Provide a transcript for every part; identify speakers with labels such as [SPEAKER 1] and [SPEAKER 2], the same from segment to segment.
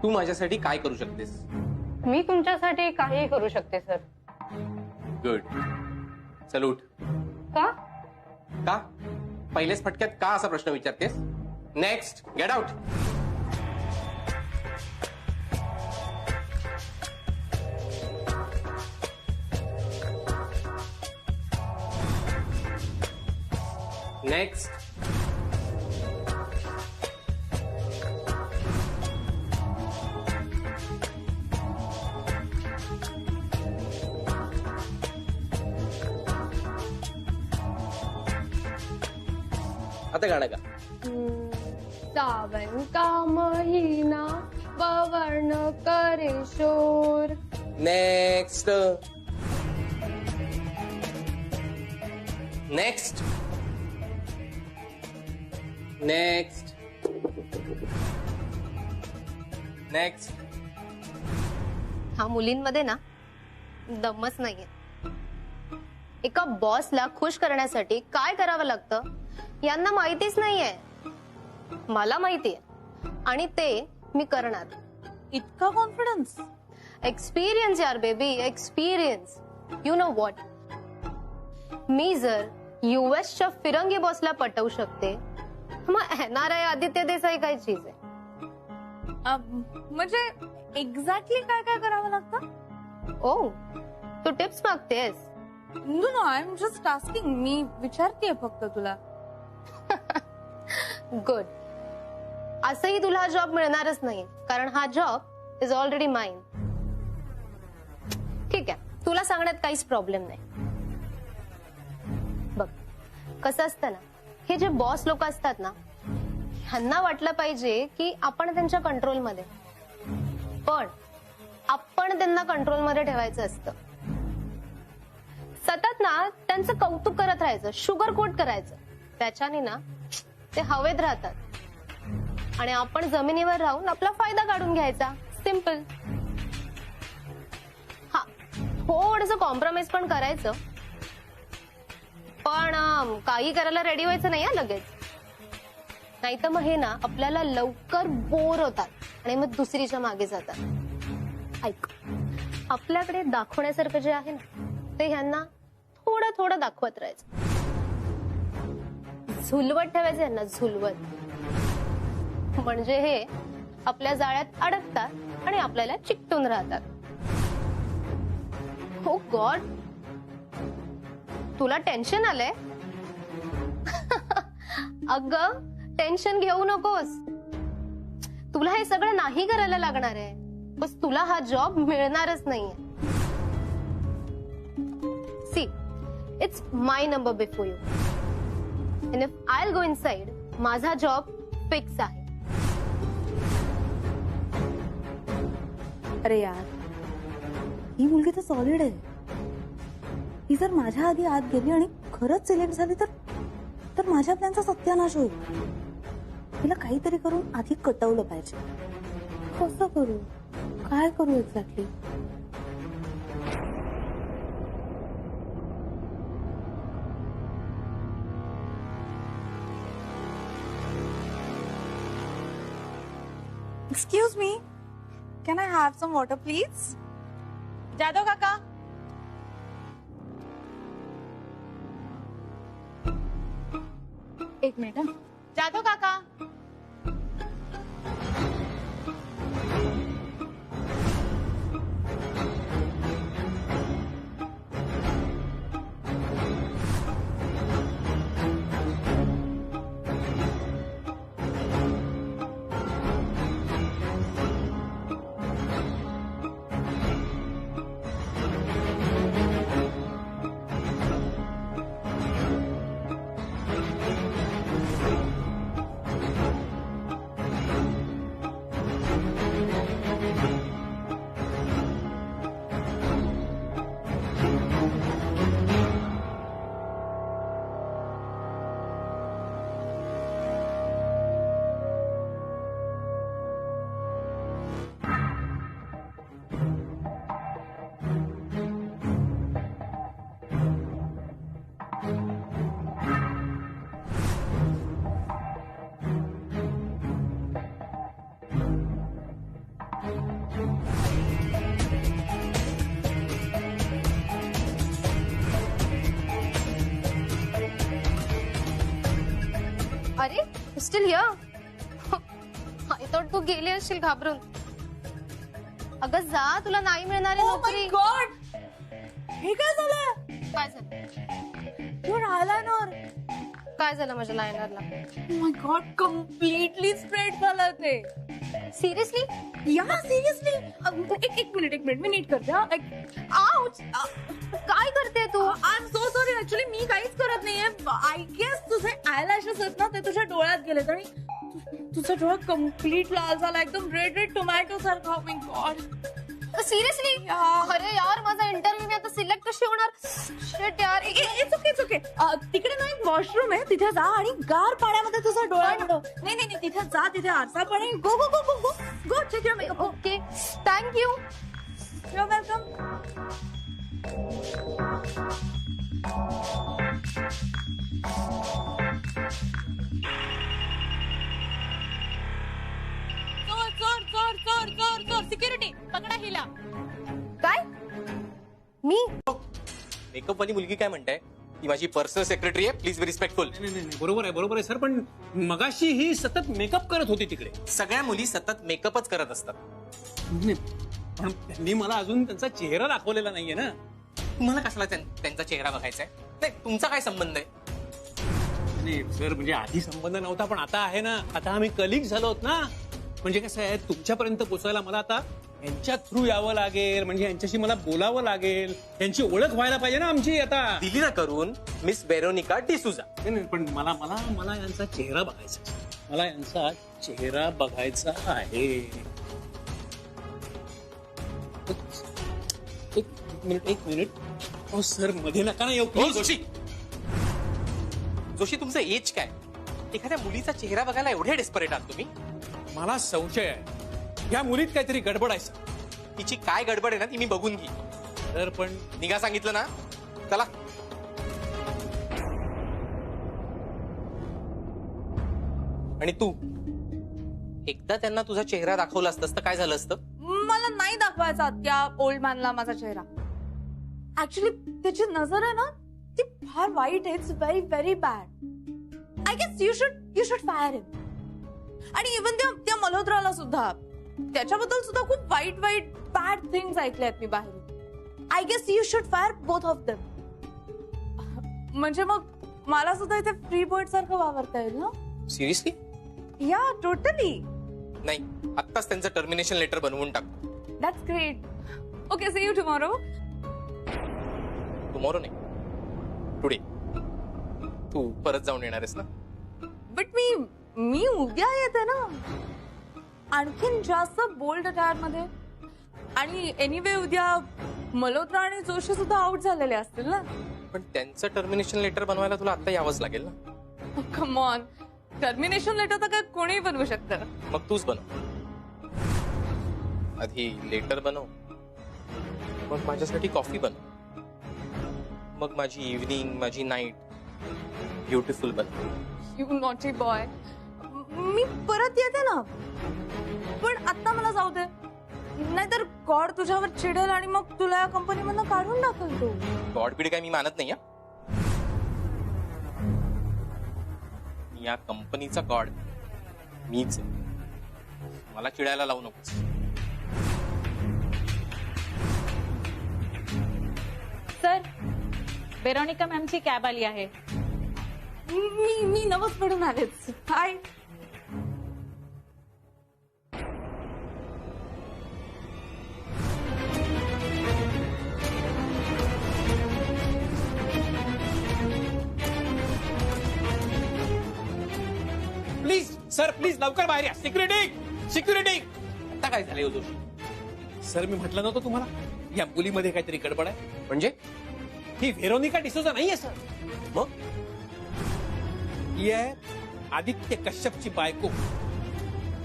[SPEAKER 1] तू माझ्यासाठी काय करू शकतेस?
[SPEAKER 2] मी तुमच्यासाठी काहीही करू शकते सर.
[SPEAKER 1] गुड. चल उठ.
[SPEAKER 2] का?
[SPEAKER 1] का? पहिलेच फटक्यात का असा प्रश्न विचारतेस? Next, get out. नेक्स्ट. आता गाणं गा.
[SPEAKER 2] सावन का महीना बवर्ण करे शोर.
[SPEAKER 1] नेक्स्ट. नेक्स्ट. नेक्स्ट. नेक्स्ट.
[SPEAKER 3] हा मुलींमध्ये ना दमच नाहीये. एका बॉसला खुश करण्यासाठी काय करावं लागतं यांना माहितीच नाहीये. मला माहितीये आणि ते मी करणार.
[SPEAKER 4] इतका कॉन्फिडन्स?
[SPEAKER 3] एक्सपिरियन्स यार baby, experience. You know what, मी जर युएसच्या फिरंगी बॉसला पटवू शकते मग NRI आदित्य देसाई काय चीज आहे?
[SPEAKER 4] म्हणजे एक्झॅक्टली काय काय करावं लागतं?
[SPEAKER 3] ओ, तू टिप्स मागतेस?
[SPEAKER 4] No, I am just asking. मी विचारतेय फक्त तुला.
[SPEAKER 3] गुड. असंही तुला हा जॉब मिळणारच नाही कारण हा जॉब इज ऑलरेडी माइन. ठीक आहे, तुला सांगण्यात काहीच प्रॉब्लेम नाही. बघ कसं असतं ना, हे जे बॉस लोक असतात ना ह्यांना वाटलं पाहिजे की आपण त्यांच्या कंट्रोलमध्ये, पण आपण त्यांना कंट्रोलमध्ये ठेवायचं असतं. सतत ना त्यांचं कौतुक करत राहायचं, शुगर कोट करायचं. त्याच्याने ना ते हवेत राहतात आणि आपण जमिनीवर राहून आपला फायदा काढून घ्यायचा. सिम्पल. हा, थोडंसं कॉम्प्रोमाइज पण करायचं, पण काही करायला रेडी व्हायचं नाही लगेच. नाही तर मग हे ना आपल्याला लवकर बोर होतात आणि मग दुसरीच्या मागे जातात. ऐक, आपल्याकडे दाखवण्यासारखं जे आहे ना ते ह्यांना थोडं थोडं दाखवत राहायचं. झुलवत ठेवायचं यांना, झुलवत. म्हणजे हे आपल्या जाळ्यात अडकतात आणि आपल्याला चिकटून राहतात. हो गॉड, तुला टेन्शन आलंय? अगं टेन्शन घेऊ नकोस. तुला हे सगळं नाही करायला लागणार आहे, बस तुला हा जॉब मिळणारच नाहीये. See, it's my number before you and if I'll go inside, माझा जॉब फिक्स आहे.
[SPEAKER 4] अरे यार, ही मुलगी तर सॉलिड आहे. ही जर माझ्या आधी आत गेली आणि खरंच सिलेक्ट झाली तर माझ्या प्लॅनचा सत्यानाश होईल. तिला काहीतरी करून आधी कटवलं पाहिजे. कसं करू, काय करू exactly? Excuse me, can I have some water please? Jadhav काका. एक मिनिट. जादव काका.
[SPEAKER 3] अरे स्टील हियर. आय थॉट तू गेली असशील घाबरून. अगं जा, तुला नाही मिळणार आहे नोकरी.
[SPEAKER 4] गॉड, हे काय झालं?
[SPEAKER 3] काय झालं?
[SPEAKER 4] Your eyeliner.
[SPEAKER 3] काय झालं माझ्या लायनरला?
[SPEAKER 4] माय गॉड, कम्प्लिटली स्प्रेड झालं ते.
[SPEAKER 3] सिरियसली?
[SPEAKER 4] या सिरियसली. एक मिनिट मी नीट करते. आउच.
[SPEAKER 3] काय करते तू?
[SPEAKER 4] I am so sorry. Actually मी काहीच करत नाहीये. आय गेस तुझे आयलॅशेस आहेत ना, ते तुझ्या डोळ्यात गेलेत आणि तुझा डोळा कम्प्लीट लाल झाला, एकदम रेड टोमॅटो सारखा. माय गॉड,
[SPEAKER 3] सिरियसली? अरे यार, माझा इंटरव्ह्यू मी आता सिलेक्ट कशी होणार? शिट यार.
[SPEAKER 4] It's okay. तिकडे ना एक वॉशरूम आहे, तिथे जा आणि गार पाण्यामध्ये तुझा डोळा बुडव. नाही, तिथे जा, तिथे आरसा पण आहे. Go go go go go go check your makeup.
[SPEAKER 3] Okay, thank you.
[SPEAKER 4] Your welcome. चोर सिक्युरिटी पकडा हिला.
[SPEAKER 3] काय? मी?
[SPEAKER 1] मेकअप वाली मुलगी काय म्हणताय? ती माझी पर्सनल सेक्रेटरी आहे, प्लीज बी रिस्पेक्टफुल.
[SPEAKER 5] नाही, बरोबर आहे सर. पण मगाशी ही सतत मेकअप करत होती तिकडे.
[SPEAKER 1] सगळ्या मुली सतत मेकअपच करत असतात.
[SPEAKER 5] नाही, पण त्यांनी मला अजून त्यांचा चेहरा दाखवलेला नाहीये ना.
[SPEAKER 1] तुम्हाला कशाला त्यांचा चेहरा बघायचा आहे? नाही, तुमचा काय संबंध आहे?
[SPEAKER 5] नाही सर, म्हणजे आधी संबंध नव्हता, पण आता आहे ना. आता आम्ही कलिग झालो आहोत ना. म्हणजे कसं आहे, तुमच्यापर्यंत पोहोचायला मला आता यांच्या थ्रू यावं लागेल. म्हणजे यांच्याशी मला बोलावं लागेल, यांची ओळख व्हायला पाहिजे ना आमची. आता
[SPEAKER 1] दिली ना करून मिस वेरोनिका डिसूजा.
[SPEAKER 5] नाही, पण मला यांचा चेहरा बघायचा. मला यांचा चेहरा बघायचा आहे. एक मिनिट. हो सर, मध्ये नका ना येऊ प्लीज.
[SPEAKER 1] जोशी, तुमचं एज काय? एखाद्या मुलीचा चेहरा बघायला एवढे डेस्परेट आहात तुम्ही?
[SPEAKER 5] मला संशय आहे, या मुलीत काहीतरी गडबड आहे सर.
[SPEAKER 1] तिची काय गडबड आहे ना, ती मी बघून घे.
[SPEAKER 5] तर पण
[SPEAKER 1] निघा सांगितलं ना. चला. आणि तू एकदा त्यांना तुझा चेहरा दाखवला असतास तर काय झालं असतं?
[SPEAKER 4] मला नाही दाखवायचा त्या ओल्ड मॅनला माझा चेहरा. ऍक्च्युली त्याची नजर आहे ना, ती फार वाईट आहे. It's very very bad. I guess you should fire him. आणि इव्हन त्या मल्होत्राला सुद्धा, त्याच्याबद्दल सुद्धा खूप वाईट बॅड थिंग्स ऐकल्यात मी बाहेर. I guess you should fire both of them. म्हणजे मग मला सुद्धा इथे फ्री बर्ड सारखं वावरता येईल ना.
[SPEAKER 1] सिरियसली?
[SPEAKER 4] या टोटली.
[SPEAKER 1] नाही, आत्ताच त्यांचं टर्मिनेशन लेटर बनवून टाक.
[SPEAKER 4] That's great. Okay, see you tomorrow.
[SPEAKER 1] Tomorrow नाही, टुडे. तू परत जाऊन येणार आहेस ना?
[SPEAKER 4] बट मी उद्या येते ना, आणखीन जास्त बोल्ड अटायर मध्ये. आणि एनिवे उद्या मल्होत्रा आणि जोशी सुद्धा आउट झालेले असतील ना.
[SPEAKER 1] पण त्यांचं टर्मिनेशन लेटर बनवायला तुला आता यावंच लागेल ना.
[SPEAKER 4] कम ऑन, टर्मिनेशन लेटर तर काय कोणीही बनवू शकतं.
[SPEAKER 1] मग तूच बनव. आधी लेटर बनव, मग माझ्यासाठी कॉफी बनव, मग माझी इव्हनिंग, माझी नाईट ब्युटिफुल बनव.
[SPEAKER 4] You naughty boy. मी परत येते ना, पण आता मला जाऊ दे. नाहीतर गॉड तुझ्यावर चिडेल आणि मग तुला या कंपनीमधनं काढून टाकल तो.
[SPEAKER 1] गॉड बीड काय मी मानत नाही. या कंपनीचा गॉड मीच आहे. मला चिडायला लावू नकोस.
[SPEAKER 6] सर, वेरोनिका मॅमची कॅब आली आहे.
[SPEAKER 4] मी नवस पडून आलेच. हाय.
[SPEAKER 5] प्लीज सर, प्लीज लवकर बाहेर या. सिक्युरिटी.
[SPEAKER 1] आता काय झालं जोशी?
[SPEAKER 5] सर, मी म्हटलं नव्हतं तुम्हाला, या मुलीमध्ये काहीतरी गडबड आहे.
[SPEAKER 1] म्हणजे
[SPEAKER 5] ही व्हेरोनिका डिसोजा नाहीये सर.
[SPEAKER 1] मग
[SPEAKER 5] ही आहे आदित्य कश्यपची बायको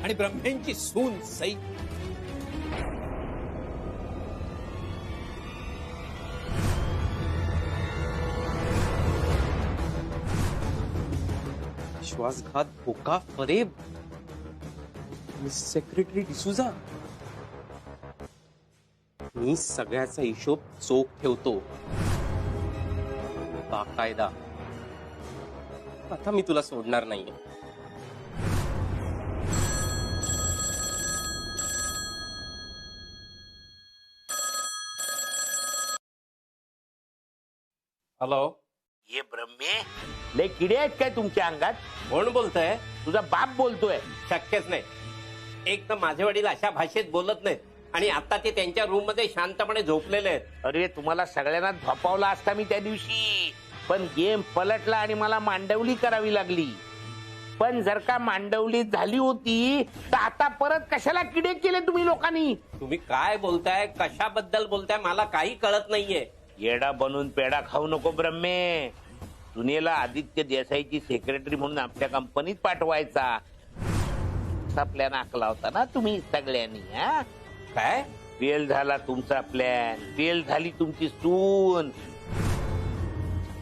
[SPEAKER 5] आणि ब्रह्मेंची सून सई.
[SPEAKER 1] विश्वासघात, धोका, फरेब. Miss secretary D'Souza. मी सगळ्याचा हिशोब चोख ठेवतो, बाकायदा. आता मी तुला सोडणार नाहीये. हॅलो,
[SPEAKER 7] ये ब्रह्मे, लय किडे आहेत काय तुमच्या अंगात?
[SPEAKER 1] कोण बोलतंय?
[SPEAKER 7] तुझा बाप बोलतोय.
[SPEAKER 1] शक्यच नाही. एक तर माझे वडील अशा भाषेत बोलत नाहीत आणि आता ते त्यांच्या रूम मध्ये शांतपणे झोपलेले आहेत.
[SPEAKER 7] अरे तुम्हाला सगळ्यांना झोपावला असता मी त्या दिवशी, पण गेम पलटला आणि मला मांडवली करावी लागली. पण जर का मांडवली झाली होती तर आता परत कशाला किडे केले तुम्ही लोकांनी?
[SPEAKER 1] तुम्ही काय बोलताय, कशाबद्दल बोलताय, मला काही कळत नाहीये.
[SPEAKER 7] येडा बनून पेडा खाऊ नको ब्रह्मे. सुनेला आदित्य देसाईची सेक्रेटरी म्हणून आपल्या कंपनीत पाठवायचा असा प्लॅन आखला होता ना तुम्ही सगळ्यांनी. हा
[SPEAKER 1] काय?
[SPEAKER 7] फेल झाला तुमचा प्लॅन, फेल झाली तुमची सून,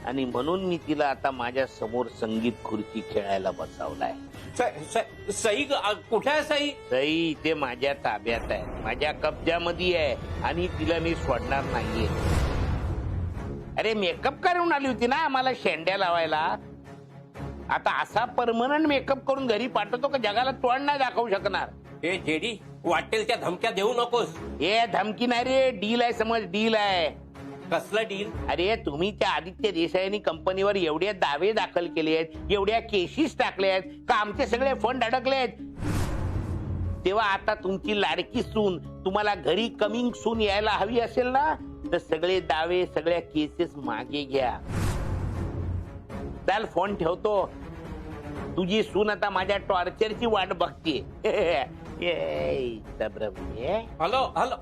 [SPEAKER 7] आणि म्हणून मी तिला आता माझ्या समोर संगीत खुर्ची खेळायला बसवलाय.
[SPEAKER 1] सई कुठे आहे? सई
[SPEAKER 7] सई ते माझ्या ताब्यात आहे, माझ्या कब्जामध्ये आहे आणि तिला मी सोडणार नाहीये. अरे मेकअप करून आली होती ना आम्हाला शेंड्या लावायला. आता असा परमनंट मेकअप करून घरी पाठवतो का जगाला तोंड नाही दाखवू शकणार?
[SPEAKER 1] हे जेडी, वाटेल त्या धमक्या देऊ नकोस.
[SPEAKER 7] हे धमकी नाही रे, डील आहे समज, डील आहे.
[SPEAKER 1] कसलं डील?
[SPEAKER 7] अरे तुम्ही त्या आदित्य देसाईनी कंपनीवर एवढे दावे दाखल केले आहेत, एवढ्या केसेस टाकल्या आहेत का आमचे सगळे फंड अडकले आहेत. तेव्हा आता तुमची लाडकी सून तुम्हाला घरी कमिंग सून यायला हवी असेल ना, तर सगळे दावे, सगळ्या केसेस मागे घ्या. चाल फोन ठेवतो. तुझी सून आता माझ्या टॉर्चरची वाट बघते.
[SPEAKER 1] Hello hello.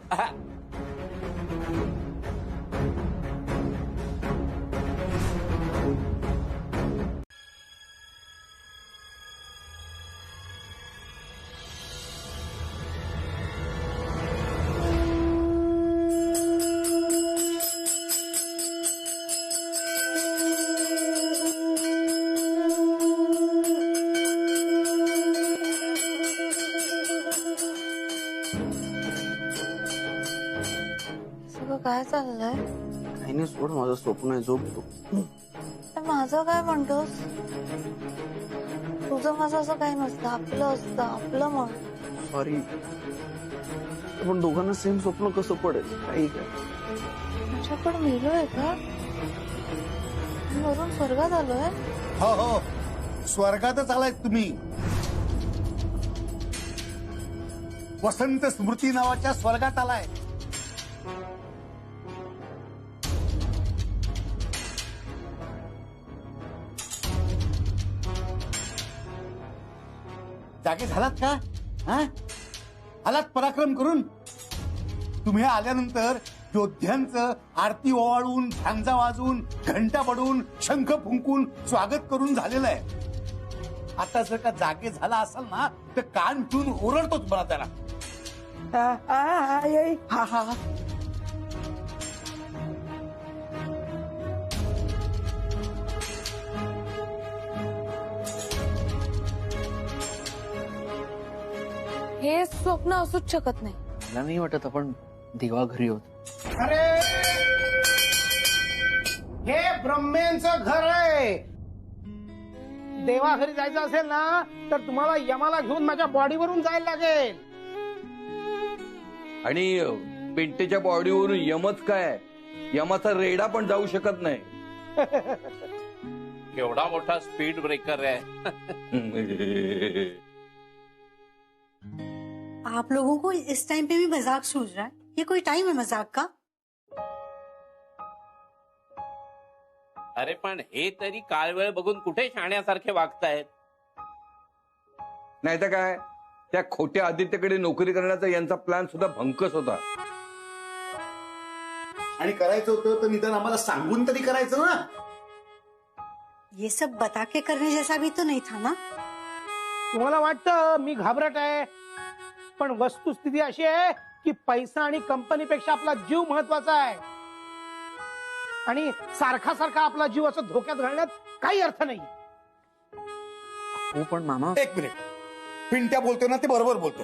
[SPEAKER 4] काय चाललंय?
[SPEAKER 8] काही नाही, सोड, माझं स्वप्न आहे, झोपतो.
[SPEAKER 4] माझं काय म्हणतोस? तुझं माझं असं काही नसतं, आपलं असतं, आपलं म्हण.
[SPEAKER 8] सॉरी, पण दोघांना सेम स्वप्न कसं पडेल? काही काय
[SPEAKER 4] माझ्याकडे मेलोय का? मी वरून स्वर्गात आलोय?
[SPEAKER 9] हो हो, स्वर्गातच आलाय तुम्ही. वसंत स्मृती नावाच्या स्वर्गात आलाय. जागे झालात का? हा, आलात पराक्रम करून. तुम्ही आल्यानंतर योद्ध्यांचं आरती ओवाळून, झांजा वाजवून, घंटा पडून, शंख फुंकून स्वागत करून झालेलं आहे. आता जर का जागे झाला असाल ना तर कान ठेवून ओरडतो तुम्हाला त्याला. हा हा,
[SPEAKER 4] हे स्वप्न असूच शकत नाही.
[SPEAKER 8] मला नाही वाटत आपण देवा घरी होत.
[SPEAKER 9] अरे हे ब्रह्मेंचं घर आहे. देवा घरी जायचं असेल ना तर तुम्हाला यमाला घेऊन माझ्या बॉडीवरून जायला लागेल.
[SPEAKER 10] आणि पिंटेच्या बॉडीवरून यमच काय, यमाचा रेडा पण जाऊ शकत नाही.
[SPEAKER 1] केवढा मोठा स्पीड ब्रेकर आहे.
[SPEAKER 11] आप लोगों को इस टाइम पे भी मजाक सूझ रहा है? ये कोई टाइम है मजाक का?
[SPEAKER 1] अरे पण हे तरी काळ वेळ बघून कुठे शाण्यासारखे वागतायत.
[SPEAKER 10] नाही तर काय, त्या खोट्या आदित्यकडे नोकरी करण्याचा यांचा प्लॅन सुद्धा भंकस होता.
[SPEAKER 9] आणि करायचं होतं तर निदान आम्हाला सांगून तरी करायचं ना.
[SPEAKER 11] ये सब बता के करने जैसा भी तो नहीं था ना.
[SPEAKER 9] तुम्हाला वाटतं मी घाबरट आहे, पण वस्तुस्थिती अशी आहे की पैसा आणि कंपनीपेक्षा आपला जीव महत्वाचा आहे. आणि सारखा सारखा आपला जीव असं धोक्यात घालण्यात काही अर्थ नाही.
[SPEAKER 8] हो पण मामा,
[SPEAKER 9] एक मिनिट, पिंट्या बोलतो ना ते बरोबर बोलतो.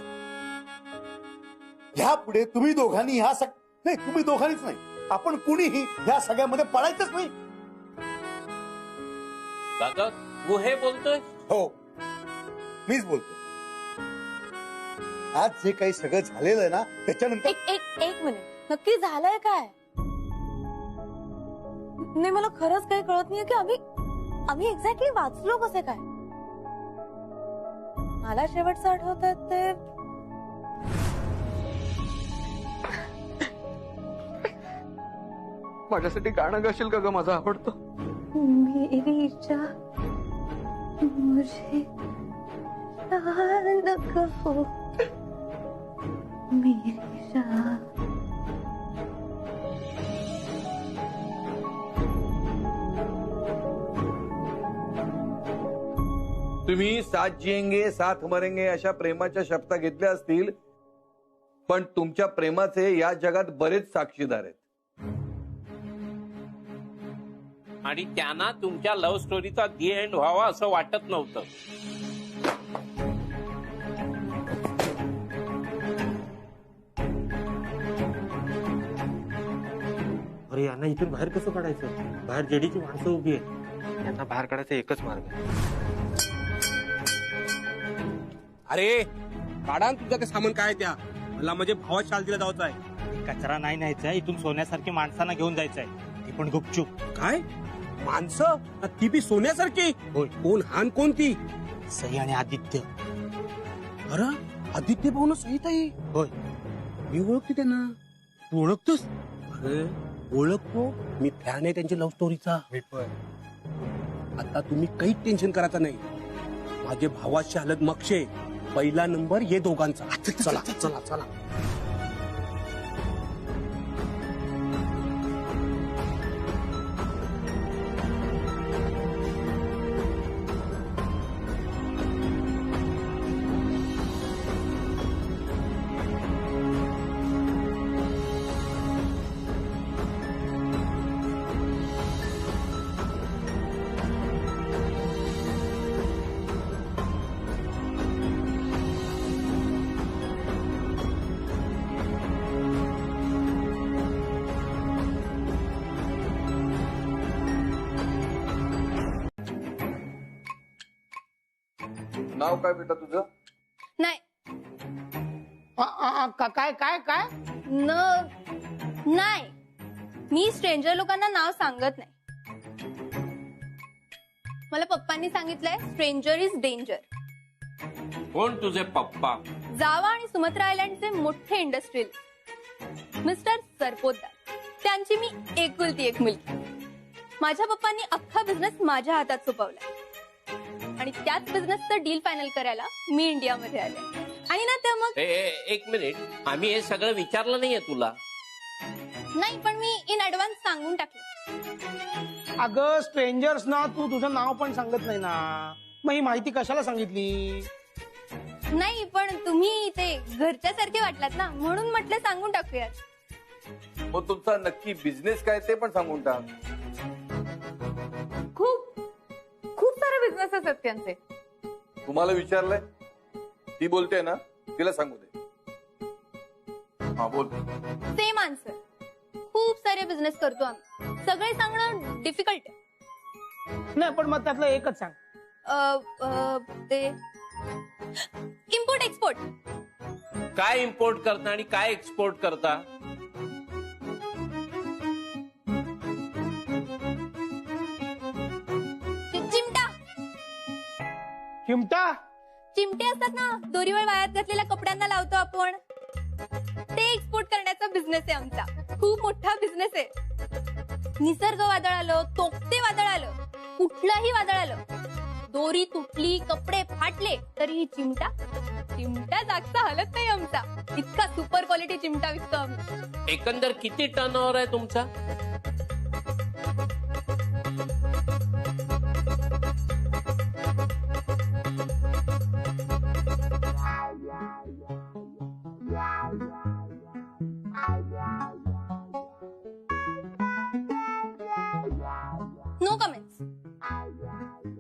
[SPEAKER 9] ह्या पुढे तुम्ही दोघांनी नाही, तुम्ही दोघांनीच नाही, आपण कुणीही ह्या सगळ्यामध्ये पडायचंच नाही.
[SPEAKER 1] दादा तू हे बोलतोय?
[SPEAKER 9] हो, मीच बोलतो. आज जे काही सगळं झालेलं आहे ना त्याच्यानंतर
[SPEAKER 4] एक मिनिट, नक्की झालंय काय? नाही मला खरंच काही कळत नाहीये की आम्ही एक्झॅक्टली वाचलो कसे काय. मला शेवटचं आठवतात ते
[SPEAKER 8] माझ्यासाठी गाणं गाशील का ग? माझं आवडतं.
[SPEAKER 4] मेरीच्या मुझे याद कहो मेरी जान.
[SPEAKER 10] तुम्ही साथ जिएंगे साथ मरेंगे अशा प्रेमाच्या शपथा घेतल्या असतील, पण तुमच्या प्रेमाचे या जगात बरेच साक्षीदार आहेत.
[SPEAKER 7] आणि त्यांना तुमच्या लव्ह स्टोरीचा दी एंड व्हावा असं वाटत नव्हतं.
[SPEAKER 1] अरे यांना इथून बाहेर कसं काढायचं? बाहेर जेडीची माणसं उभी आहेत, यांना बाहेर काढायचा एकच मार्ग आहे.
[SPEAKER 5] अरे काढा तुझं काय सामान काय त्या, मला म्हणजे भावात शालतीला जायचं आहे.
[SPEAKER 12] कचरा नाही न्यायचा, इथून सोन्यासारखी माणसांना घेऊन जायचंय, ती पण गुपचूप.
[SPEAKER 5] काय माणसं? ती बी सोन्यासारखी?
[SPEAKER 12] होय.
[SPEAKER 5] कोण हान कोणती?
[SPEAKER 12] सई आणि आदित्य.
[SPEAKER 5] अरे आदित्य भाऊ सहित आहे.
[SPEAKER 12] होय.
[SPEAKER 5] मी ओळखते त्यांना. तू ओळखतोस? अरे ओळखतो, मी फॅन आहे त्यांच्या लव्ह स्टोरीचा. आता तुम्ही काहीच टेन्शन करायचं नाही. माझे भावाची हालत मक्षे, पहिला नंबर ये दोघांचा. चला चला चला.
[SPEAKER 10] नाव काय बेटा तुझं?
[SPEAKER 3] नाही
[SPEAKER 7] काय काय काय
[SPEAKER 3] नाही, मी स्ट्रेंजर लोकांना नाव सांगत नाही. मला पप्पांनी सांगितलंय स्ट्रेंजर इज डेंजर.
[SPEAKER 7] कोण तुझे पप्पा?
[SPEAKER 3] जावा आणि सुमत्रा आयलँडचे मोठे इंडस्ट्रियल मिस्टर सरपोतदार. त्यांची मी एकुलती एक मुलगी. माझ्या पप्पांनी अख्खा बिझनेस माझ्या हातात सोपवला आणि त्याच बिझनेसचं डील फायनल करायला मी इंडियामध्ये आले. आणि ना ते मग
[SPEAKER 7] एक मिनिट, आम्ही हे सगळं विचारलं नाहीये तुला.
[SPEAKER 3] नाही, पण मी इन ऍडव्हान्स सांगून टाकलं.
[SPEAKER 12] अगं स्ट्रेंजर्स ना, तू तुझं नाव पण सांगत नाही ना, मग ही माहिती कशाला सांगितली?
[SPEAKER 3] नाही, पण तुम्ही ते घरच्यासारखे वाटलात ना, म्हणून म्हटलं सांगून टाकूयात.
[SPEAKER 10] मग तुमचा नक्की बिझनेस काय ते पण सांगून टाक.
[SPEAKER 2] खूप सारे बिझनेसेस आहेत त्यांचे.
[SPEAKER 10] तुम्हाला विचारलंय? ती बोलते ना, तिला सांगू दे. हा बोल.
[SPEAKER 3] Same answer. खूप सारे बिझनेस करतो आम्ही. सगळे सांगणं डिफिकल्ट आहे.
[SPEAKER 12] नाही, पण मग त्यातलं एकच सांग.
[SPEAKER 3] ते इम्पोर्ट एक्सपोर्ट.
[SPEAKER 7] काय इम्पोर्ट करता आणि काय एक्सपोर्ट करता?
[SPEAKER 12] चिमटा.
[SPEAKER 3] चिमटे असतात ना, दोरीवर वाळत घातलेल्या कपड्यांना लावतो आपण, ते एक्सपोर्ट करण्याचा बिझनेस आहे आमचा. खूप मोठा बिझनेस आहे. निसर्ग वादळ आलं, तोक्ते वादळ आलं, कुठलंही वादळ आलं, दोरी तुटली, कपडे फाटले, तरी चिमटा जागचा हलत नाही आमचा. इतका सुपर क्वालिटी चिमटा विकतो आम्ही.
[SPEAKER 7] एकंदर किती टर्नओव्हर आहे तुमचा?
[SPEAKER 3] No comments.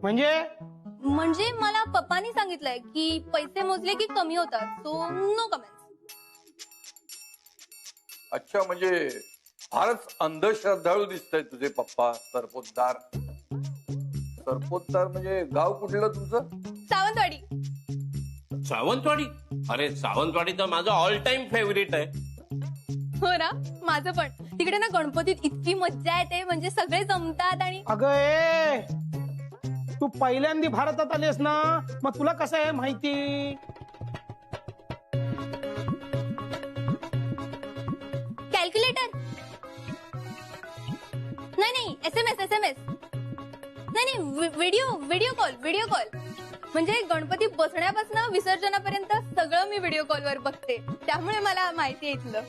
[SPEAKER 3] म्हणजे मला पप्पानी सांगितलंय की पैसे मोजले की कमी होतात, सो नो कमेंट्स.
[SPEAKER 10] अच्छा, म्हणजे फारच अंधश्रद्धाळू दिसतंय तुझे पप्पा. सरपोतदार म्हणजे गाव कुठलं तुमचं?
[SPEAKER 3] सावंतवाडी.
[SPEAKER 7] सावंतवाडी? अरे सावंतवाडी तर माझं ऑल टाइम फेवरेट आहे.
[SPEAKER 13] हो ना, माझं पण. तिकडे ना गणपतीत इतकी मज्जा येते, म्हणजे सगळे जमतात आणि
[SPEAKER 12] अगं ए, तू पहिल्यांदा भारतात आलीस ना, मग तुला कसं आहे माहिती?
[SPEAKER 13] कॅल्क्युलेटर नाही, SMS नाही, व्हिडिओ कॉल. म्हणजे गणपती बसण्यापासून विसर्जनापर्यंत सगळं मी व्हिडिओ कॉलवर बघते, त्यामुळे मला माहिती आहे इथलं.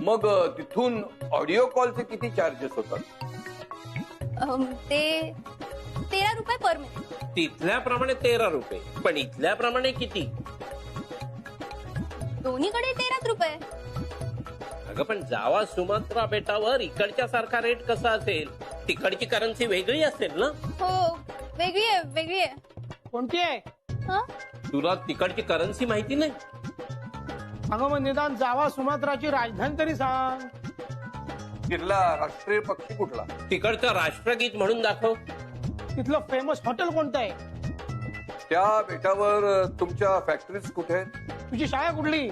[SPEAKER 10] मग तिथून ऑडिओ कॉलचे किती चार्जेस होतात?
[SPEAKER 13] ते 13 रुपये पर मिनिट.
[SPEAKER 5] तिथल्याप्रमाणे 13 रुपये, पण इथल्याप्रमाणे किती?
[SPEAKER 13] दोन्हीकडे 13 रुपये.
[SPEAKER 5] अगं पण जावा सुमात्रा बेटावर इकडच्या सारखा रेट कसा असेल? तिकडची करन्सी वेगळी असेल ना?
[SPEAKER 13] हो, वेगळी आहे.
[SPEAKER 12] कोणती आहे?
[SPEAKER 5] तुला तिकडची करन्सी माहिती नाही?
[SPEAKER 12] अगं मग निदान जावा सुमात्राची राजधानी तरी सांग.
[SPEAKER 10] तिथला राष्ट्रीय पक्षी कुठला?
[SPEAKER 5] तिकडचं राष्ट्रगीत म्हणून दाखव.
[SPEAKER 12] तिथलं फेमस हॉटेल कोणतं आहे?
[SPEAKER 10] त्या बेटावर तुमच्या फॅक्टरीज कुठे आहेत?
[SPEAKER 12] तुझी शाळा कुठली?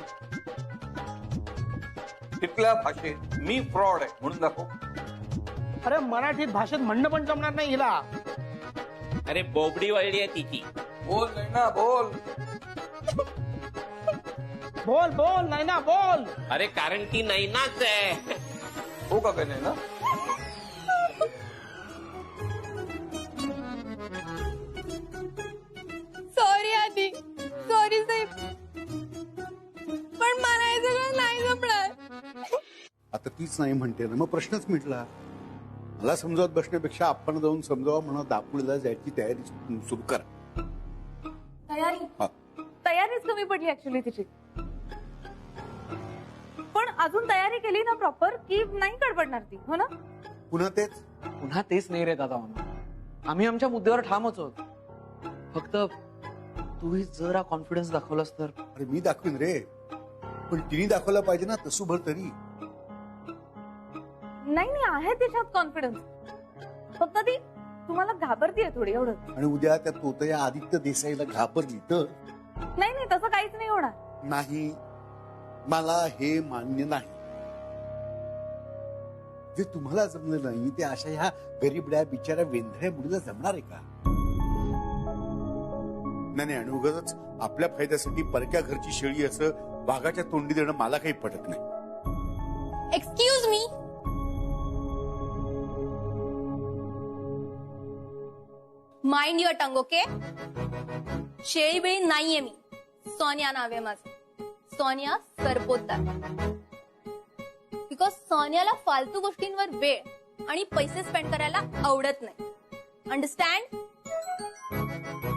[SPEAKER 10] तिथल्या भाषेत मी फ्रॉड आहे म्हणून दाखव.
[SPEAKER 12] अरे मराठीत भाषेत म्हणणं पण जमणार नाही हिला.
[SPEAKER 5] अरे बोबडी वळली आहे तिची.
[SPEAKER 10] बोल नाही ना, बोल.
[SPEAKER 12] बोल नाही ना, बोल.
[SPEAKER 5] अरे कारण ती नाही नाच आहे.
[SPEAKER 10] हो का काय नाही ना?
[SPEAKER 13] सॉरी आधी, सॉरी साहेब, पण मला हे सगळं नाही जमणार.
[SPEAKER 9] आता तीच नाही म्हणते ना, मग प्रश्नच मिटला. मला समजावत बसण्यापेक्षा आपण जाऊन समजावा म्हणून दापोलीला जायची तयारी सुरू करा.
[SPEAKER 2] तयारीच कमी पडली ऍक्च्युली तिची. पण अजून तयारी केली ना प्रॉपर की नाही गडबडणार ती, हो ना?
[SPEAKER 8] पुन्हा तेच नाही रे दादा. आम्ही आमच्या मुद्द्यावर ठामच आहोत. फक्त तूही जरा कॉन्फिडन्स दाखवलास तर.
[SPEAKER 9] अरे मी दाखवीन रे, पण तिने दाखवला पाहिजे ना तसूभर तरी.
[SPEAKER 2] नाही आहे तिच्यात कॉन्फिडन्स, फक्त ती तुम्हाला घाबरतीये थोडी, एवढं.
[SPEAKER 9] आणि उद्या त्या तोतया आदित्य देसाईला घाबरली तर?
[SPEAKER 2] नाही तसं काहीच नाही होणार.
[SPEAKER 9] नाही, मला हे मान्य नाही. जे तुम्हाला जमलं नाही ते अशा ह्या गरीबड्या बिचाऱ्या वेंधळ्या मुलीला जमणार आहे का? नाही, आणि उगाच आपल्या फायद्यासाठी परक्या घरची शेळी असं वाघाच्या तोंडी देणं मला काही पटत नाही.
[SPEAKER 13] Excuse me, mind your tongue, okay? शेळी बेळी नाहीये मी. सोनिया नाव आहे माझं, सोनिया सरपोतदार. बिकॉज सोनियाला फालतू गोष्टींवर वेळ आणि पैसे स्पेंड करायला आवडत नाही. अंडरस्टँड?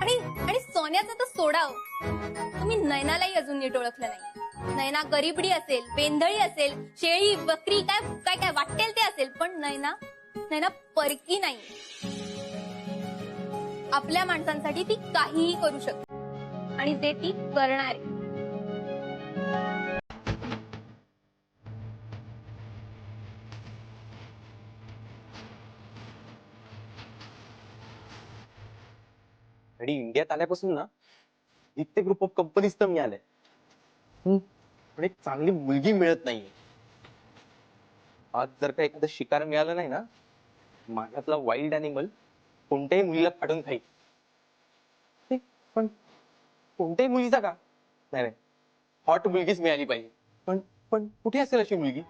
[SPEAKER 13] आणि सोन्याचं तर सोडा, तुम्ही नयनालाही अजून नीट ओळखलं नाही. नयना गरीबडी असेल, वेंधळी असेल, शेळी बकरी काय काय वाटेल ते असेल, पण नयना परकी नाही. आपल्या माणसांसाठी ती काहीही करू शकते आणि ते ती करणार आहे.
[SPEAKER 14] आणि इंडियात आल्यापासून ना इतके ग्रुप ऑफ कंपनीज तर मिळाले, पण एक चांगली मुलगी मिळत नाहीये. आज जर का एखादं शिकार मिळालं नाही ना, माझ्यातला वाईल्ड अॅनिमल कोणत्याही मुलीला काढून खाईल. पण कोणत्याही मुलीचा का नाही, हॉट मुलगीच मिळाली पाहिजे. पण कुठे असेल अशी मुलगी?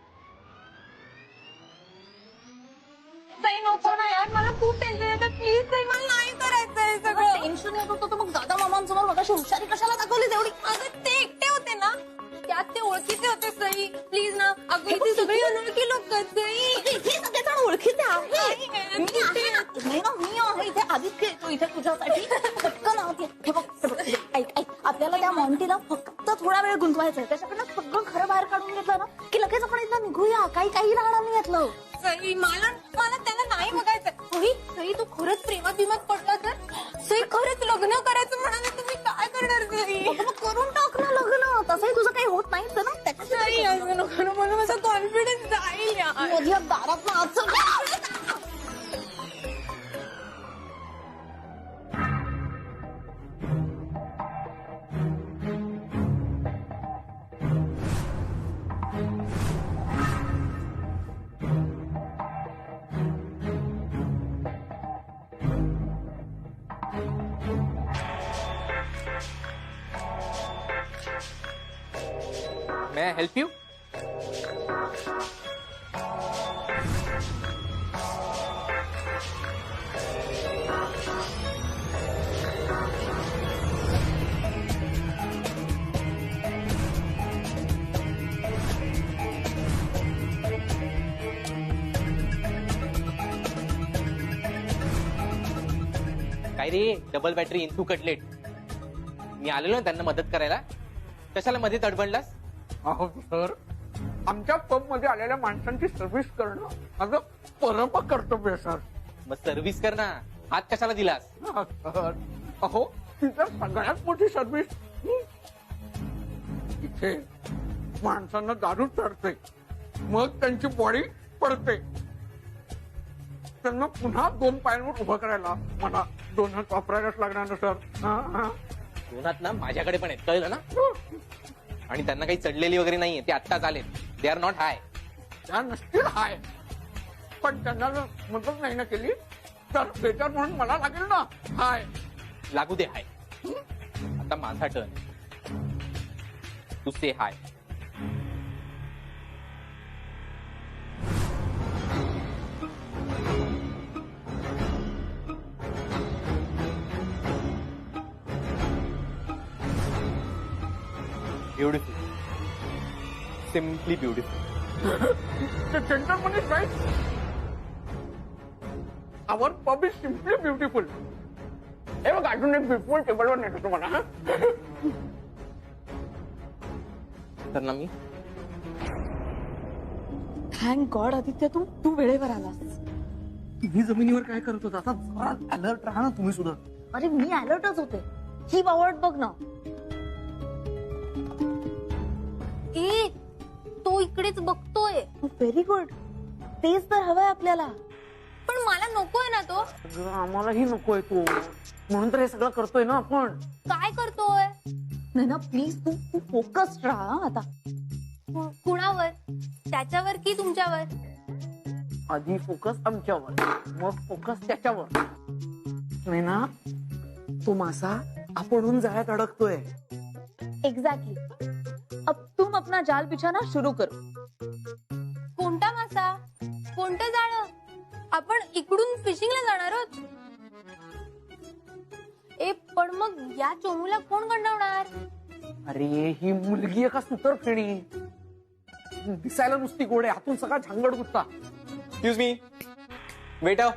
[SPEAKER 13] नको ना यार, मला खूप टेन्शन येतं. प्लीज मला नाही करायचंय सगळं. टेन्शन येत होतं तर मग दादा मामांसमोर मगाशी हुशारी कशाला दाखवली तेवढी? अगं ते एकटे होते ना, त्यात ते ओळखीचे होते. सई प्लीज ना, अगं ती सगळी अनोळखी लोक आहेत. सई सगळेजण ओळखीचे आहे. मी आहे इथे. आदित्य येतो इथे तुझ्यासाठी. पटकन हे बघ, ऐक आपल्याला त्या मॉन्टीला फक्त थोडा वेळ गुंतवायचा आहे. त्याच्याकडनं सगळं खरं बाहेर काढून घेतलं ना की लगेच आपण इथं निघूया. काही राहणार नाही यातलं. सई मला त्याला नाही बघायचं. सई तू खरंच प्रेमात बिमात पडला तर? सई खरंच लग्न करायचं म्हणाले तुम्ही काय करणार? सई करून टाक ना लग्न. तसंही तुझं काही होत नाही ना त्याच्यासाठी. असं नको ना, मला माझा कॉन्फिडन्स जाईल यार. दारात ना
[SPEAKER 1] May I help you? काय रे, डबल बॅटरी इंटू कटलेट. मी आलेलो ना त्यांना मदत करायला. कशाला मध्ये तडबडलास?
[SPEAKER 8] अहो सर, आमच्या पब मध्ये आलेल्या माणसांची सर्व्हिस करणं माझं परम कर्तव्य सर.
[SPEAKER 1] मग सर्व्हिस कर ना, हात कशाला दिलास?
[SPEAKER 8] सर, अहो ती तर सगळ्यात मोठी सर्व्हिस. इथे माणसांना दारू चढते, मग त्यांची बॉडी पडते, त्यांना पुन्हा 2 पायांवर उभं करायला मला 2 हात वापरायलाच लागणार ना सर.
[SPEAKER 1] 2 हात ना माझ्याकडे पण आहेत, कळलं ना? आणि त्यांना काही चढलेली वगैरे नाहीये, ते आत्ताच आलेत. दे आर नॉट हाय.
[SPEAKER 8] त्या नसतील हाय, पण त्यांना जर मदत नाही ना केली तर बेटर म्हणून मला लागेल ना हाय.
[SPEAKER 1] लागू दे हाय. आता माझा टर्न. तू say hi. Beautiful. Simply beautiful.
[SPEAKER 8] The gentleman is right. Our pub is simply beautiful. हे बघ, अजून एक बिलकुल टेबलवर नेतो तुम्हाला. हा?
[SPEAKER 1] तर ना मी
[SPEAKER 4] थँक गॉड आदित्य, तू वेळेवर आलास.
[SPEAKER 12] तुम्ही जमिनीवर काय करत होता? आता अलर्ट राहा ना तुम्ही सुद्धा.
[SPEAKER 4] अरे मी अलर्टच होते. ही बावळट बघ ना.
[SPEAKER 13] ए, तो इकडेच बघतोय.
[SPEAKER 4] Very good. तेच तर हवंय आपल्याला.
[SPEAKER 13] पण मला नकोय ना तो.
[SPEAKER 8] आम्हालाही नकोय तो, म्हणून तर हे सगळं करतोय ना आपण.
[SPEAKER 13] काय करतोय?
[SPEAKER 4] नाही ना, प्लीज तू फोकस्ड राहा आता.
[SPEAKER 13] कुणावर? त्याच्यावर की तुमच्यावर?
[SPEAKER 8] आधी फोकस आमच्यावर, मग फोकस त्याच्यावर. नाही ना, तो मासा आपणहून जाळ्यात अडकतोय.
[SPEAKER 4] एग्जैक्टली. अब तुम अपना जाल बिछाना शुरू करो.
[SPEAKER 13] कोणता मासा? कोणतं जाळं? आपण इकडून फिशिंगला जाणार आहोत. ए, पण मग या चोमूला कोण गंडवणार?
[SPEAKER 8] अरे ही मुलगी आहे का सुतरफेणी? दिसायला नुसती गोड आहे, हातून सगळा झांगड गुत्ता.
[SPEAKER 1] Excuse me, waiter.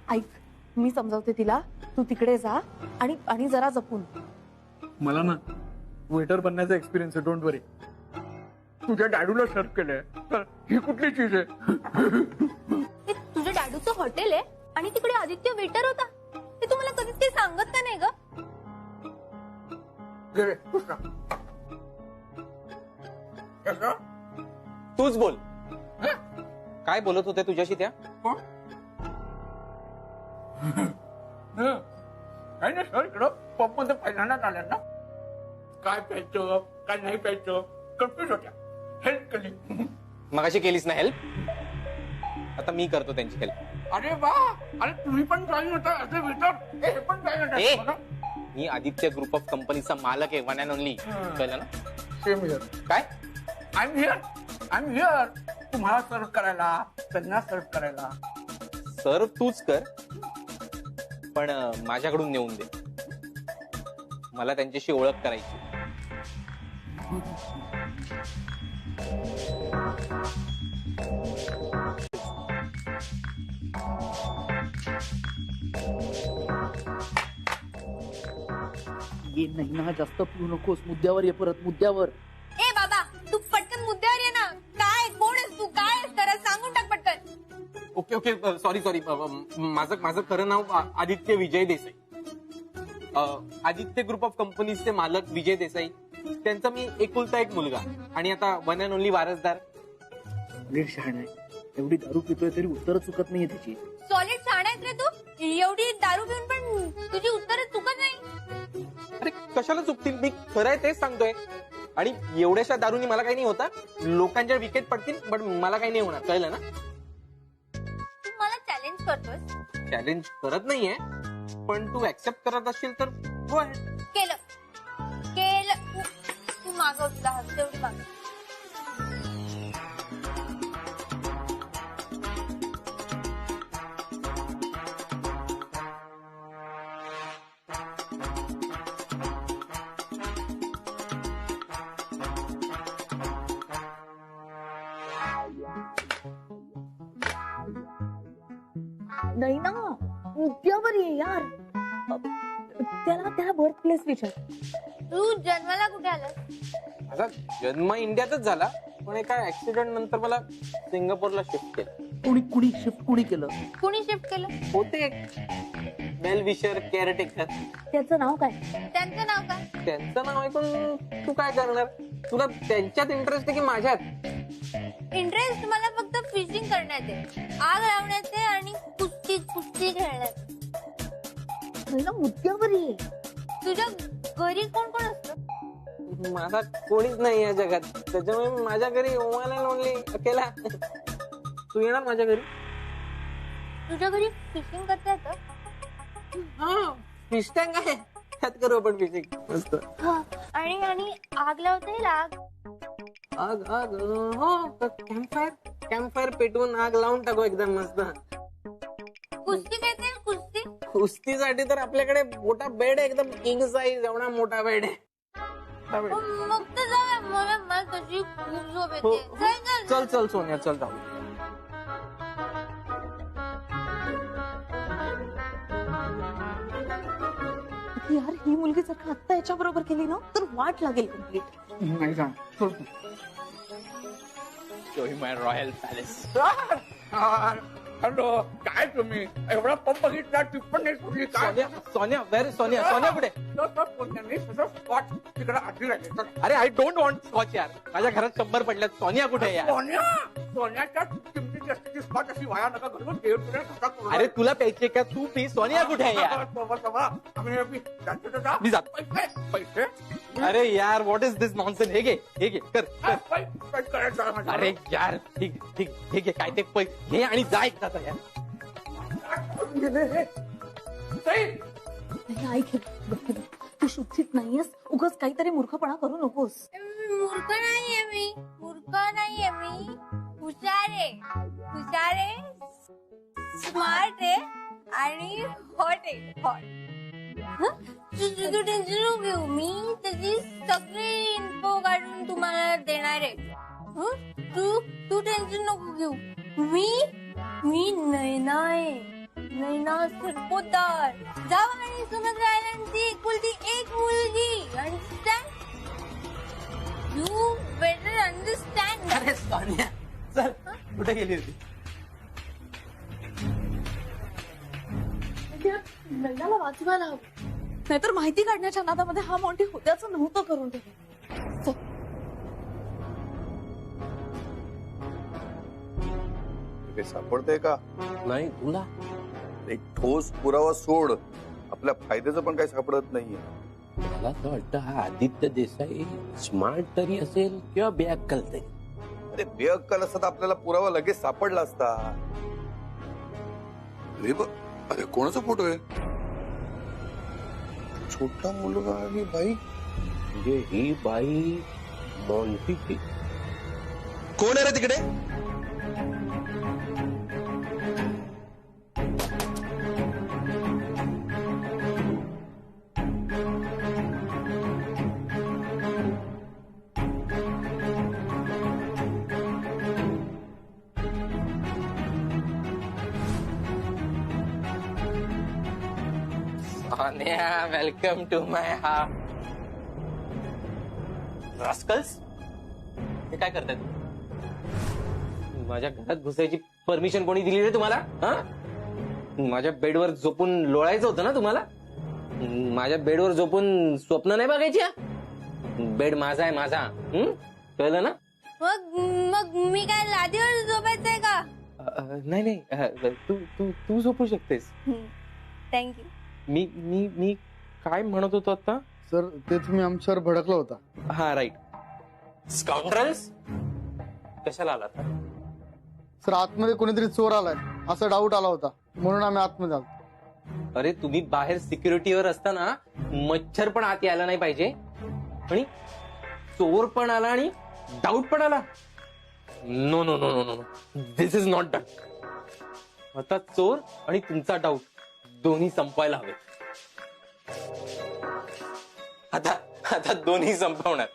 [SPEAKER 4] ऐक, मी समजावते तिला. तू तिकडे जा आणि जरा जपून.
[SPEAKER 8] मला ना वेटर बनण्याचा एक्सपिरियन्स आहे, डोंट वरी. तुझ्या डॅडूला सर्व केलंय, तर ही कुठली चीज आहे?
[SPEAKER 13] हे तुझ्या डॅडूचं हॉटेल आहे आणि तिकडे आदित्य वेटर होता. ते तुम्हाला कधीच काही सांगत का नाही ग?
[SPEAKER 1] तूच बोल. काय बोलत होते तुझ्याशी त्या?
[SPEAKER 8] काय नाही सर, इकडं पब मध्ये पहिल्यांदाच आल्या ना, काय प्यायचं काय नाही प्यायचं कन्फ्युज होत्या. हेल्प केली.
[SPEAKER 1] मगाशी केलीस ना हेल्प, आता मी करतो त्यांची हेल्प.
[SPEAKER 8] अरे वा, अरे तुम्ही पण जॉईन होता असे वेटर. हे पण जॉईन होता.
[SPEAKER 1] मी आदित्य ग्रुप ऑफ कंपनीचा मालक आहे, वन अँड ओनली. कळलं ना?
[SPEAKER 8] Same here.
[SPEAKER 1] काय?
[SPEAKER 8] आय एम हिअर तुम्हाला सर्व करायला, त्यांना सर्व करायला.
[SPEAKER 1] सर्व तूच कर, पण माझ्याकडून नेऊन दे. मला त्यांच्याशी ओळख करायची.
[SPEAKER 8] ये नाही ना, जास्त पिऊ नकोस. मुद्द्यावर ये, परत मुद्द्यावर.
[SPEAKER 13] ए बाबा, तू पटकन मुद्द्यावर ये ना. काय, कोण आहेस तू? काय आहेस? जरा सांगून टाक पटकन.
[SPEAKER 1] Okay okay, sorry. माझं खरं नाव आदित्य विजय देसाई. आदित्य ग्रुप ऑफ कंपनीचे मालक विजय देसाई. त्यांचा मी एकुलता एक मुलगा आणि आता वन अँड ओनली वारसदार.
[SPEAKER 8] शहाणा आहे, एवढी दारू पितोय तरी उत्तर चुकत नाहीये त्याची.
[SPEAKER 13] सॉलिड छान आहेस रे तू. एवढी दारू पिऊन पण तुझी उत्तरं चुकत नाही.
[SPEAKER 1] अरे कशाला चुकतील? मी खरं आहे तेच सांगतोय. आणि एवढ्याशा दारूनी मला काही नाही होता. लोकांच्या विकेट पडतील, पण मला काही नाही होणार. कळलं ना?
[SPEAKER 13] तू मला चॅलेंज करतोस?
[SPEAKER 1] चॅलेंज करत नाहीये,
[SPEAKER 14] पण तू ऍक्सेप्ट करत असशील तर go ahead.
[SPEAKER 13] केलं केलं तू मागव तुला तेवढी मागव.
[SPEAKER 4] नाही ना उद्यावर ये यार. त्याला बर्थ प्लेस विचार.
[SPEAKER 13] तू जन्माला कुठे आला?
[SPEAKER 14] माझा जन्म इंडियातच झाला, पण एका ऍक्सिडेंट नंतर मला सिंगापूरला शिफ्ट केलं.
[SPEAKER 8] कुणी शिफ्ट केलं?
[SPEAKER 13] कुणी शिफ्ट केलं?
[SPEAKER 14] होते वेल विशर केअरटेकर.
[SPEAKER 4] त्याचं नाव काय?
[SPEAKER 13] त्यांचं नाव काय?
[SPEAKER 14] त्यांचं नाव ऐकून तू काय करणार? तुला त्यांच्यात इंटरेस्ट आहे की माझ्यात?
[SPEAKER 13] इंटरेस्ट मला फक्त फिशिंग करण्यात आहे, आग लावण्यात आहे आणि कुस्ती खेळण्यात.
[SPEAKER 4] मुद्द्यावर ये.
[SPEAKER 13] तुझ्या घरी कोण कोण असतं?
[SPEAKER 14] माझा कोणीच नाही या जगात, त्याच्यामुळे मी माझ्या घरी ओवाला ओनली अकेला. तू येणार माझ्या घरी?
[SPEAKER 13] तुझ्या घरी फिशिंग करता येतं?
[SPEAKER 14] हा, फिश टँक आहे, त्यात करू आपण फिशिंग मस्त.
[SPEAKER 13] आणि आग लावता येईल?
[SPEAKER 14] आग हो, कॅम्पफायर पेटवून आग लावून टाकू एकदम मस्त.
[SPEAKER 13] कुस्ती खेळता येईल? कुस्ती?
[SPEAKER 14] कुस्तीसाठी तर आपल्याकडे मोठा बेड आहे, एकदम किंग साईज एवढा मोठा बेड आहे.
[SPEAKER 13] मग तर जाऊया. मला तशी खूप झोप येते.
[SPEAKER 14] चल सोनिया, चल जाऊ.
[SPEAKER 4] यार ही मुलगी जर का आत्ता याच्या बरोबर केली ना तर वाट लागेल कम्प्लीट.
[SPEAKER 9] नाही सांग सोड तू.
[SPEAKER 5] शो माय रॉयल पॅलेस.
[SPEAKER 9] हॅलो, काय तुम्ही एवढा पंप बघितला टिप्पण नाही सोडली काय?
[SPEAKER 14] सोनिया वेर सोनिया कुठे?
[SPEAKER 9] स्पॉट तिकडे आधी राहिले.
[SPEAKER 14] अरे आय डोंट वॉन्ट स्कॉच यार, माझ्या घरात 100 पडल्यात. सोनिया कुठे आहे यार?
[SPEAKER 9] सोन्याच्या किमतीची असलेली स्पॉट अशी वाया नका घालून देव.
[SPEAKER 14] अरे तुला प्यायचे का? तू पी. सोनिया कुठे आहे यार? मी जातो.
[SPEAKER 9] पैसे
[SPEAKER 14] अरे यार व्हॉट इज दिस नॉनसेन्स? हे घे कर. अरे यार ठीक आहे, काय ते पैसे घे आणि जा एकदा यार.
[SPEAKER 4] ऐक, तू शुद्धीत नाहीयेस, उगाच काहीतरी मूर्खपणा करू नकोस.
[SPEAKER 13] मूर्ख नाहीये मी हुशार आहे, स्मार्ट आहे आणि हॉट आहे. तू टेन्शन नको घेऊ, मी त्याची सगळी इन्फो काढून तुम्हाला देणार आहे. तू टेन्शन नको घेऊ. मी नैना आहे, नैना सरपोतदार. जाऊ आणि सुमंत्र आयलंडची एकुलती एक मुलगी. अंडरस्टँड? You better understand.
[SPEAKER 14] अरे सोनिया चल, कुठे गेली होती?
[SPEAKER 4] नैनाला वाचवायला हवं, नाहीतर माहिती काढण्याच्या नादामध्ये हा मॉन्टी होत्याचं नव्हतं करून ठेवलं.
[SPEAKER 10] सापडतंय का?
[SPEAKER 7] नाही तुला
[SPEAKER 10] एक ठोस पुरावा सोड, आपल्या फायद्याचं पण काही सापडत नाहीये.
[SPEAKER 7] मला असं वाटतं हा आदित्य देसाई स्मार्ट तरी असेल किंवा बेअक्कल तरी.
[SPEAKER 10] अरे बेअक्कल असता आपल्याला पुरावा लगेच सापडला असता. अरे कोणाचा फोटो आहे? छोटा मुलगा आणि बाई.
[SPEAKER 7] म्हणजे ही बाई मॉन्टीची.
[SPEAKER 10] कोण आहे रे तिकडे?
[SPEAKER 1] Sonia, welcome to my heart. Rascals, हे काय करताय तुम्ही? माझ्या घरात घुसायची परमिशन कोणी दिली रे तुम्हाला? हा, माझ्या बेडवर झोपून लोळायचं होतं ना तुम्हाला? माझ्या बेडवर झोपून स्वप्न नाही बघायची. बेड माझा आहे, माझा. कळलं ना?
[SPEAKER 13] मग मी काय लादीवर झोपायचंय का?
[SPEAKER 1] नाही, तू झोपू शकतेस.
[SPEAKER 13] थँक्यू.
[SPEAKER 1] मी काय म्हणत होतो आता?
[SPEAKER 12] सर ते तुम्ही आमच्यावर भडकला होता.
[SPEAKER 1] हा राईट. स्काउंड्रल्स, कशाला आला आता?
[SPEAKER 12] सर आतमध्ये कोणीतरी चोर आलाय असा डाऊट आला होता, म्हणून आम्ही आतमध्ये आलो.
[SPEAKER 1] अरे तुम्ही बाहेर सिक्युरिटीवर असताना मच्छर पण आत यायला नाही पाहिजे आणि चोर पण आला आणि डाऊट पण आला. No no no no no this is not done. आता चोर आणि तुमचा डाऊट दोन्ही संपायला हवे. आता आता दोन्ही संपवणार.